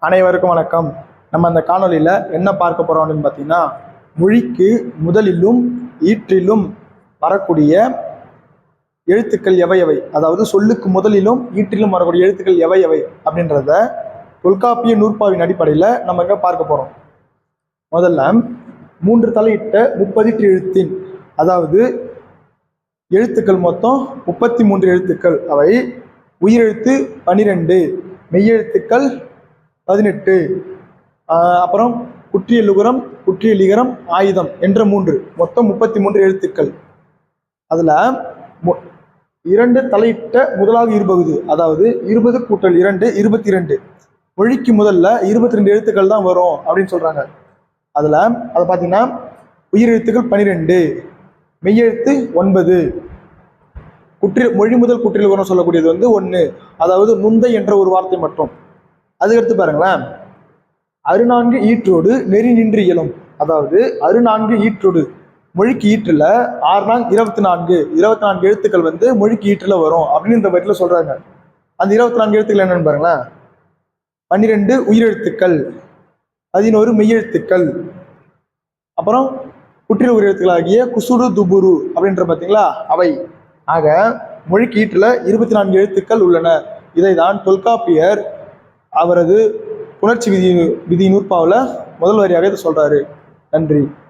அனைவருக்கும் வணக்கம். நம்ம அந்த காணொலியில் என்ன பார்க்க போகிறோம் அப்படின்னு பார்த்தீங்கன்னா, மொழிக்கு முதலிலும் ஈற்றிலும் வரக்கூடிய எழுத்துக்கள் எவை எவை, அதாவது சொல்லுக்கு முதலிலும் ஈற்றிலும் வரக்கூடிய எழுத்துக்கள் எவை எவை அப்படின்றத தொல்காப்பிய நூற்பாவின் அடிப்படையில் நம்ம இங்கே பார்க்க போகிறோம். முதல்ல 3 தலையிட்ட 30 எழுத்தின், அதாவது எழுத்துக்கள் மொத்தம் 33 எழுத்துக்கள். அவை உயிரெழுத்து 12, மெய்யெழுத்துக்கள் 18, அப்புறம் குற்றியலுகரம், குற்றியலிகரம், ஆயுதம் என்ற 3, மொத்தம் 33 எழுத்துக்கள். அதில் 2 தலையிட்ட முதலாக இருபகுதி, அதாவது 20 கூட்டல் 2 22. மொழிக்கு முதல்ல 22 எழுத்துக்கள் தான் வரும் அப்படின்னு சொல்றாங்க. அதை பார்த்தீங்கன்னா உயிரெழுத்துக்கள் 12, மெய்யெழுத்து 9, மொழி முதல் குற்றியலுகரம் சொல்லக்கூடியது 1, அதாவது முந்தை என்ற ஒரு வார்த்தை மட்டும். அதுக்கடுத்து பாருங்களேன், அருநான்கு ஈற்றோடு நெறி நின்று இயலும், அதாவது அருநான்கு ஈற்றோடு, மொழிக்கு ஈற்றில் 6 24 எழுத்துக்கள் மொழிக்கு ஈற்றில் வரும் அப்படின்னு இந்த வரியில் சொல்றாங்க. அந்த 24 எழுத்துக்கள் என்னன்னு பாருங்களேன். 12 உயிரெழுத்துக்கள், 11 மெய்யெழுத்துக்கள், அப்புறம் குற்றியல் உயிர் எழுத்துக்களாகிய குசுடு துபுரு அப்படின்ற பார்த்தீங்களா அவை. ஆக மொழிக்கு ஈற்றில் 24 எழுத்துக்கள் உள்ளன. இதை தான் தொல்காப்பியர் அவரது புணர்ச்சி விதி நூற்பாவில் முதல் வரியாக இதை சொல்றாரு. நன்றி.